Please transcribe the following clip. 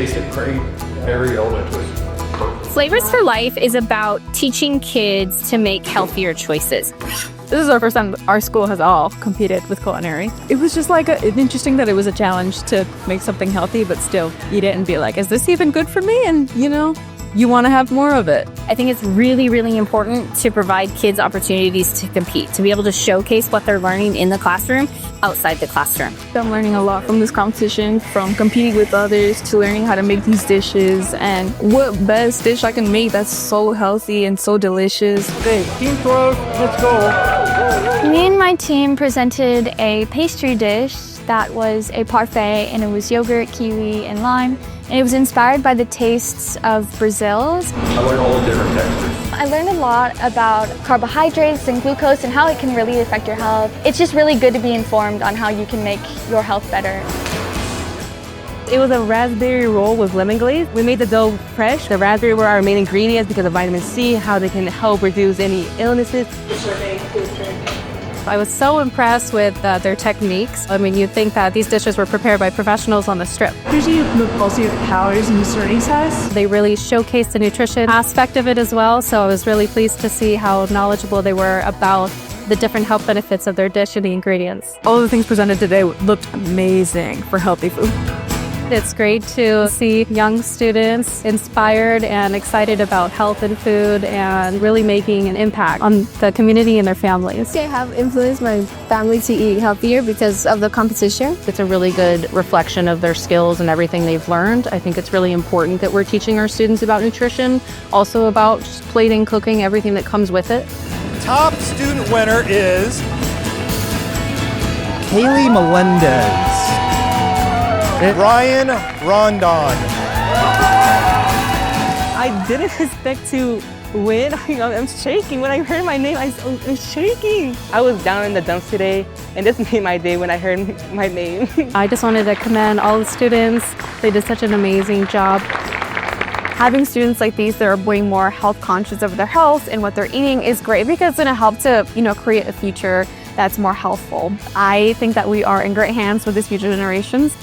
tasted great. Every element was perfect. Flavors for Life is about teaching kids to make healthier choices. This is our first time our school has all competed with culinary. It was just like interesting that it was a challenge to make something healthy but still eat it and be like, is this even good for me? And you want to have more of it. I think it's really, really important to provide kids opportunities to compete, to be able to showcase what they're learning in the classroom outside the classroom. I'm learning a lot from this competition, from competing with others to learning how to make these dishes and what best dish I can make that's so healthy and so delicious. Okay, team throws, let's go. Me and my team presented a pastry dish that was a parfait, and it was yogurt, kiwi, and lime. And it was inspired by the tastes of Brazil's. I learned all the different textures. I learned a lot about carbohydrates and glucose and how it can really affect your health. It's just really good to be informed on how you can make your health better. It was a raspberry roll with lemon glaze. We made the dough fresh. The raspberry were our main ingredients because of vitamin C, how they can help reduce any illnesses. I was so impressed with their techniques. I mean, you'd think that these dishes were prepared by professionals on the strip. Usually the policy of calories in the serving test. They really showcased the nutrition aspect of it as well, so I was really pleased to see how knowledgeable they were about the different health benefits of their dish and the ingredients. All of the things presented today looked amazing for healthy food. It's great to see young students inspired and excited about health and food and really making an impact on the community and their families. I have influenced my family to eat healthier because of the competition. It's a really good reflection of their skills and everything they've learned. I think it's really important that we're teaching our students about nutrition, also about just plating, cooking, everything that comes with it. Top student winner is Kaylee Melendez. Ryan Rondon. I didn't expect to win. I'm shaking. When I heard my name, I'm shaking. I was down in the dumps today, and this made my day when I heard my name. I just wanted to commend all the students. They did such an amazing job. Having students like these that are way more health conscious of their health and what they're eating is great because it's going to help to, create a future that's more healthful. I think that we are in great hands with these future generations.